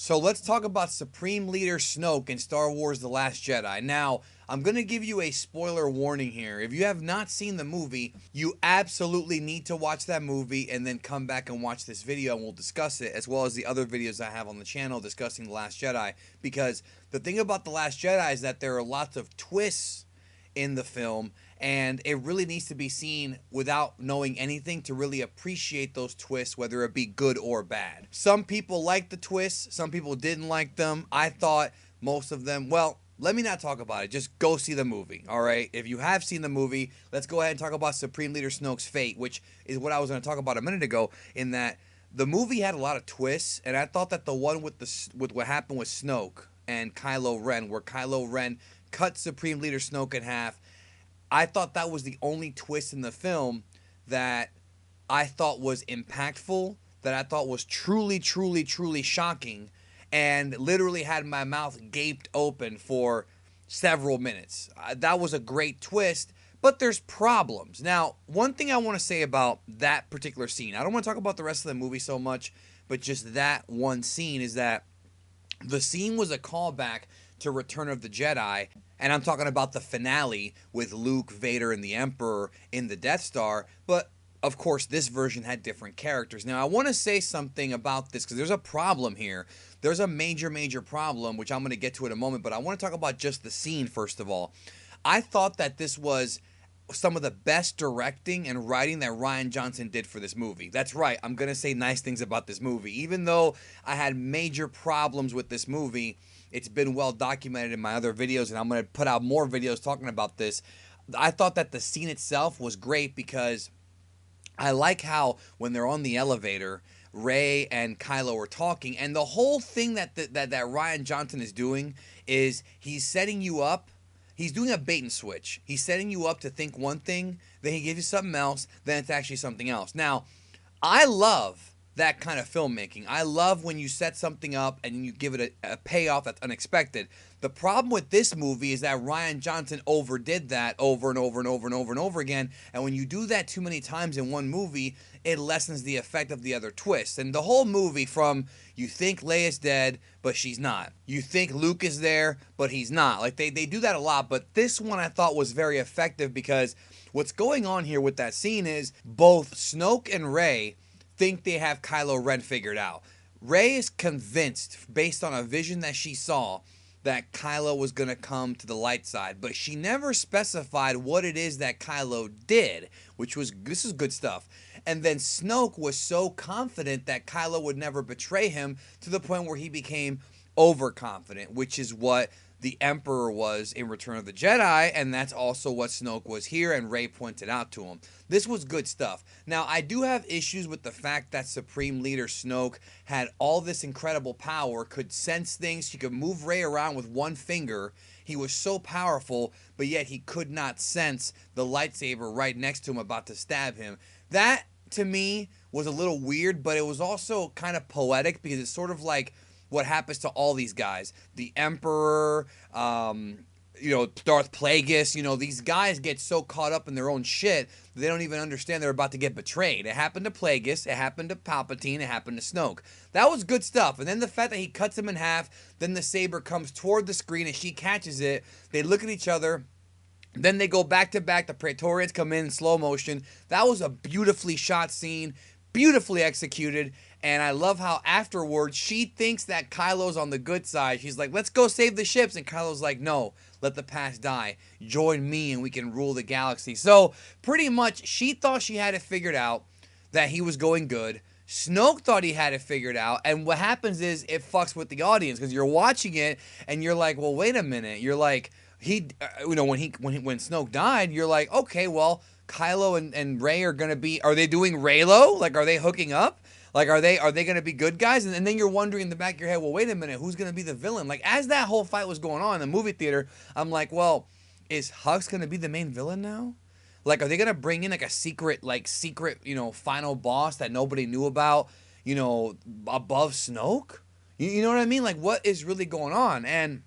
So let's talk about Supreme Leader Snoke in Star Wars The Last Jedi. Now, I'm going to give you a spoiler warning here. If you have not seen the movie, you absolutely need to watch that movie and then come back and watch this video and we'll discuss it, as well as the other videos I have on the channel discussing The Last Jedi. Because the thing about The Last Jedi is that there are lots of twists in the film, and it really needs to be seen without knowing anything to really appreciate those twists, whether it be good or bad. Some people liked the twists, some people didn't like them. I thought most of them, well, let me not talk about it. Just go see the movie, all right? If you have seen the movie, let's go ahead and talk about Supreme Leader Snoke's fate, which is what I was going to talk about a minute ago, in that the movie had a lot of twists, and I thought that the one with what happened with Snoke and Kylo Ren, where Kylo Ren cut Supreme Leader Snoke in half, I thought that was the only twist in the film that I thought was impactful, that I thought was truly, truly, truly shocking, and literally had my mouth gaped open for several minutes. That was a great twist, but there's problems. Now, one thing I want to say about that particular scene, I don't want to talk about the rest of the movie so much, but just that one scene, is that the scene was a callback to Return of the Jedi, and I'm talking about the finale with Luke, Vader, and the Emperor in the Death Star, but of course this version had different characters. Now I want to say something about this because there's a problem here. There's a major, major problem, which I'm going to get to in a moment, but I want to talk about just the scene first of all. I thought that this was some of the best directing and writing that Rian Johnson did for this movie. That's right, I'm going to say nice things about this movie. Even though I had major problems with this movie, it's been well documented in my other videos, and I'm going to put out more videos talking about this. I thought that the scene itself was great because I like how when they're on the elevator, Rey and Kylo are talking, and the whole thing that Rian Johnson is doing is he's setting you up. He's doing a bait and switch. He's setting you up to think one thing, then he gives you something else, then it's actually something else. Now, I love that kind of filmmaking. I love when you set something up and you give it a payoff that's unexpected. The problem with this movie is that Rian Johnson overdid that over and over and over and over and over again, and when you do that too many times in one movie, it lessens the effect of the other twists. And the whole movie, from you think Leia's dead, but she's not. You think Luke is there, but he's not. Like, they do that a lot, but this one I thought was very effective because what's going on here with that scene is both Snoke and Rey think they have Kylo Ren figured out. Rey is convinced, based on a vision that she saw, that Kylo was going to come to the light side, but she never specified what it is that Kylo did, which was, this is good stuff. And then Snoke was so confident that Kylo would never betray him to the point where he became overconfident, which is what the Emperor was in Return of the Jedi, and that's also what Snoke was here, and Rey pointed out to him. This was good stuff. Now, I do have issues with the fact that Supreme Leader Snoke had all this incredible power, could sense things, he could move Rey around with one finger. He was so powerful, but yet he could not sense the lightsaber right next to him about to stab him. That, to me, was a little weird, but it was also kind of poetic because it's sort of like what happens to all these guys. The Emperor, Darth Plagueis, these guys get so caught up in their own shit that they don't even understand they're about to get betrayed. It happened to Plagueis, it happened to Palpatine, it happened to Snoke. That was good stuff. And then the fact that he cuts him in half, then the saber comes toward the screen and she catches it. They look at each other. Then they go back to back. The Praetorians come in slow motion. That was a beautifully shot scene, beautifully executed. And I love how afterwards she thinks that Kylo's on the good side. She's like, let's go save the ships. And Kylo's like, no, let the past die. Join me and we can rule the galaxy. So pretty much she thought she had it figured out, that he was going good. Snoke thought he had it figured out. And what happens is it fucks with the audience because you're watching it and you're like, well, wait a minute. You're like, when Snoke died, you're like, okay, well, Kylo and Rey are going to be, are they doing Reylo? Like, are they hooking up? Like, are they going to be good guys? And then you're wondering in the back of your head, well, wait a minute, who's going to be the villain? Like, as that whole fight was going on in the movie theater, I'm like, well, is Hux going to be the main villain now? Like, are they going to bring in, like, a secret, final boss that nobody knew about, above Snoke? You know what I mean? Like, what is really going on? And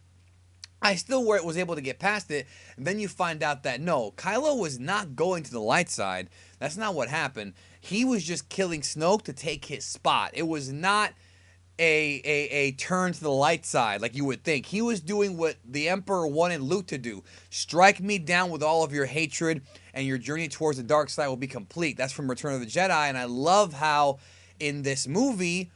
I still was able to get past it, and then you find out that no, Kylo was not going to the light side. That's not what happened. He was just killing Snoke to take his spot. It was not a turn to the light side like you would think. He was doing what the Emperor wanted Luke to do. Strike me down with all of your hatred, and your journey towards the dark side will be complete. That's from Return of the Jedi, and I love how in this movie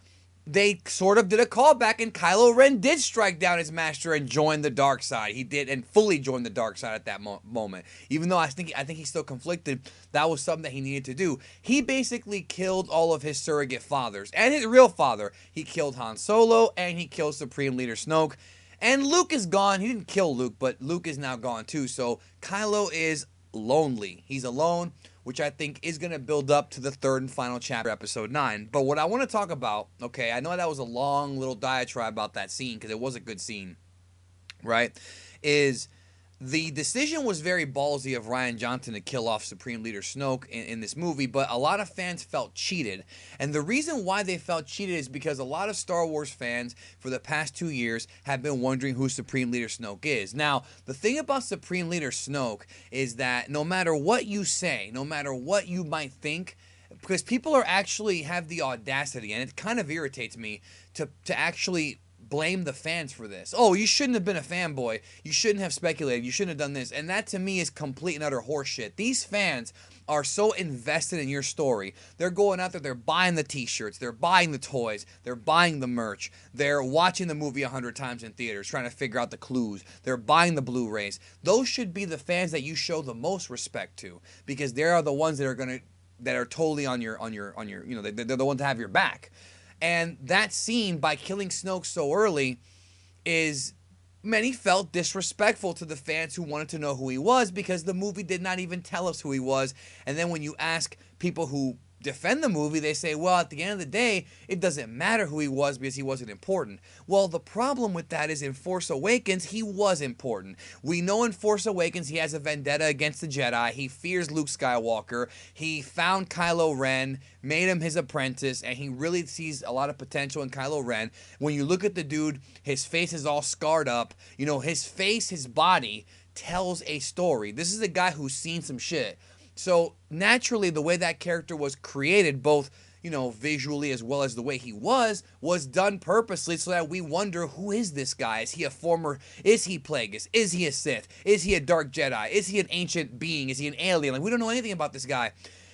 they sort of did a callback, and Kylo Ren did strike down his master and join the dark side. He did, and fully joined the dark side at that moment. Even though I think he's still conflicted, that was something that he needed to do. He basically killed all of his surrogate fathers and his real father. He killed Han Solo, and he killed Supreme Leader Snoke. And Luke is gone. He didn't kill Luke, but Luke is now gone too. So Kylo is lonely. He's alone, which I think is going to build up to the third and final chapter, episode 9. But what I want to talk about, okay, I know that was a long little diatribe about that scene because it was a good scene, right, is the decision was very ballsy of Rian Johnson to kill off Supreme Leader Snoke in this movie, but a lot of fans felt cheated. And the reason why they felt cheated is because a lot of Star Wars fans for the past 2 years have been wondering who Supreme Leader Snoke is. Now, the thing about Supreme Leader Snoke is that no matter what you say, no matter what you might think, because people are actually have the audacity, and it kind of irritates me, to actually blame the fans for this. Oh, you shouldn't have been a fanboy. You shouldn't have speculated. You shouldn't have done this. And that to me is complete and utter horseshit. These fans are so invested in your story. They're going out there, they're buying the t-shirts, they're buying the toys, they're buying the merch, they're watching the movie 100 times in theaters, trying to figure out the clues, they're buying the Blu-rays. Those should be the fans that you show the most respect to, because they are the ones that are totally on your they're the ones that have your back. And that scene, by killing Snoke so early, is many felt disrespectful to the fans who wanted to know who he was, because the movie did not even tell us who he was. And then when you ask people who defend the movie, they say, well, at the end of the day, it doesn't matter who he was because he wasn't important. Well, the problem with that is in Force Awakens, he was important. We know in Force Awakens he has a vendetta against the Jedi. He fears Luke Skywalker. He found Kylo Ren, made him his apprentice, and he really sees a lot of potential in Kylo Ren. When you look at the dude, his face is all scarred up. You know, his face, his body tells a story. This is a guy who's seen some shit. So naturally, the way that character was created, both, you know, visually as well as the way he was done purposely so that we wonder, who is this guy? Is he a former, is he Plagueis? Is he a Sith? Is he a Dark Jedi? Is he an ancient being? Is he an alien? Like, we don't know anything about this guy.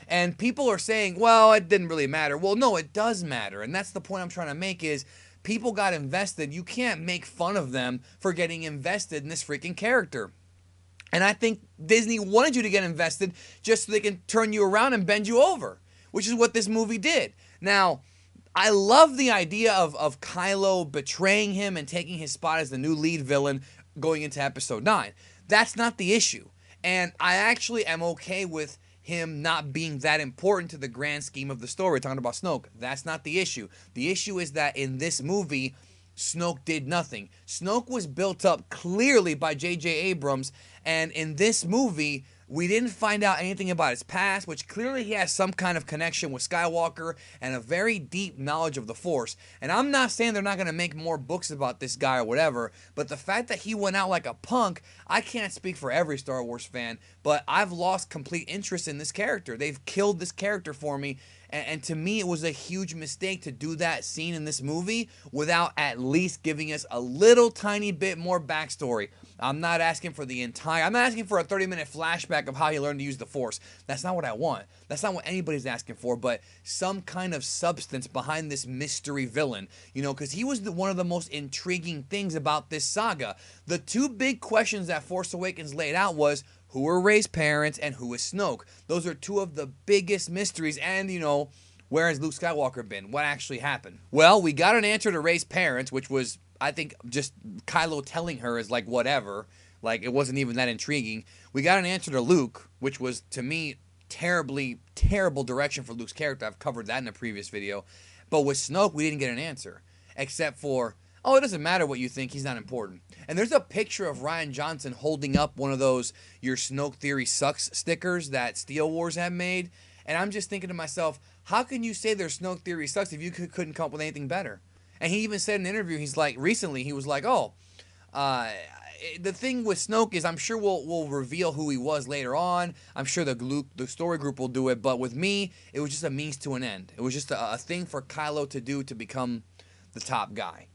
And people are saying, well, it didn't really matter. Well, no, it does matter. And that's the point I'm trying to make is, people got invested. You can't make fun of them for getting invested in this freaking character. And I think Disney wanted you to get invested just so they can turn you around and bend you over, which is what this movie did. Now, I love the idea of Kylo betraying him and taking his spot as the new lead villain going into episode 9. That's not the issue. And I actually am okay with him not being that important to the grand scheme of the story. We're talking about Snoke. That's not the issue. The issue is that in this movie, Snoke did nothing. Snoke was built up clearly by J.J. Abrams, and in this movie, we didn't find out anything about his past, which clearly he has some kind of connection with Skywalker and a very deep knowledge of the Force. And I'm not saying they're not going to make more books about this guy or whatever, but the fact that he went out like a punk, I can't speak for every Star Wars fan, but I've lost complete interest in this character. They've killed this character for me. And to me, it was a huge mistake to do that scene in this movie without at least giving us a little tiny bit more backstory. I'm not asking for the entire... I'm not asking for a 30-minute flashback of how he learned to use the Force. That's not what I want. That's not what anybody's asking for, but some kind of substance behind this mystery villain. You know, because he was one of the most intriguing things about this saga. The two big questions that Force Awakens laid out was, who were Rey's parents and who is Snoke? Those are two of the biggest mysteries. And, you know, where has Luke Skywalker been? What actually happened? Well, we got an answer to Rey's parents, which was, I think, just Kylo telling her is like whatever. Like, it wasn't even that intriguing. We got an answer to Luke, which was, to me, terrible direction for Luke's character. I've covered that in a previous video. But with Snoke, we didn't get an answer. Except for, oh, it doesn't matter what you think, he's not important. And there's a picture of Rian Johnson holding up one of those "Your Snoke Theory Sucks" stickers that Steel Wars have made. And I'm just thinking to myself, how can you say their Snoke Theory sucks if you couldn't come up with anything better? And he even said in an interview, recently, he was like, oh, the thing with Snoke is I'm sure we'll reveal who he was later on. I'm sure the story group will do it. But with me, it was just a means to an end. It was just a thing for Kylo to do to become the top guy.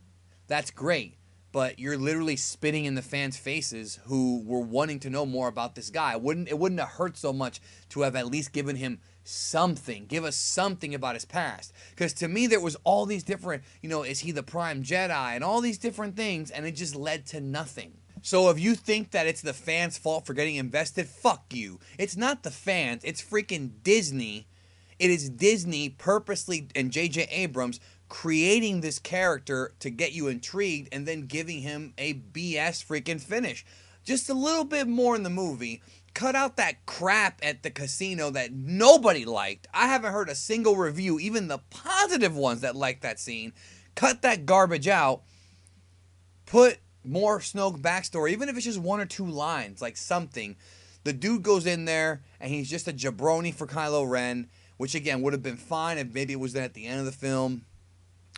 That's great. But you're literally spitting in the fans' faces who were wanting to know more about this guy. It wouldn't have hurt so much to have at least given him something. Give us something about his past. Because to me, there was all these different, is he the Prime Jedi? And all these different things, and it just led to nothing. So if you think that it's the fans' fault for getting invested, fuck you. It's not the fans. It's freaking Disney. It is Disney purposely, and J.J. Abrams, creating this character to get you intrigued and then giving him a BS freaking finish. Just a little bit more in the movie. Cut out that crap at the casino that nobody liked. I haven't heard a single review, even the positive ones that liked that scene. Cut that garbage out. Put more Snoke backstory, even if it's just 1 or 2 lines, like something. The dude goes in there and he's just a jabroni for Kylo Ren, which again would have been fine if maybe it was at the end of the film.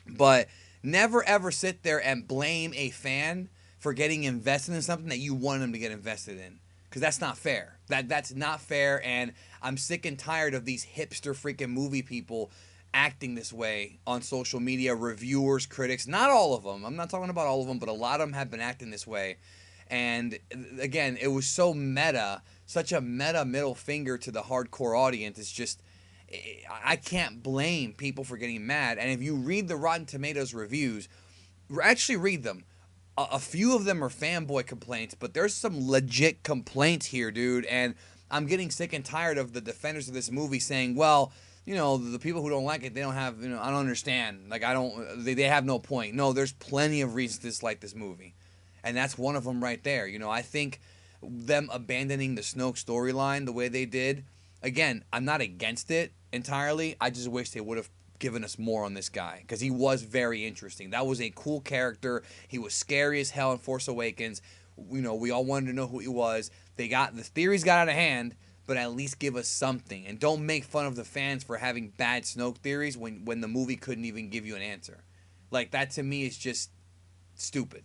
But never ever sit there and blame a fan for getting invested in something that you want them to get invested in. Because that's not fair. That's not fair, and I'm sick and tired of these hipster freaking movie people acting this way on social media, reviewers, critics. Not all of them. I'm not talking about all of them, but a lot of them have been acting this way. And again, it was so meta, such a meta middle finger to the hardcore audience. It's just, I can't blame people for getting mad. And if you read the Rotten Tomatoes reviews, actually read them. A few of them are fanboy complaints, but there's some legit complaints here, dude. And I'm getting sick and tired of the defenders of this movie saying, well, the people who don't like it, they don't have, I don't understand. Like, they have no point. No, there's plenty of reasons to dislike this movie. And that's one of them right there. I think them abandoning the Snoke storyline the way they did, again, I'm not against it entirely. I just wish they would have given us more on this guy, because he was very interesting. That was a cool character. He was scary as hell in Force Awakens. We all wanted to know who he was. The theories got out of hand, but at least give us something. And don't make fun of the fans for having bad Snoke theories when the movie couldn't even give you an answer. Like, that to me is just stupid.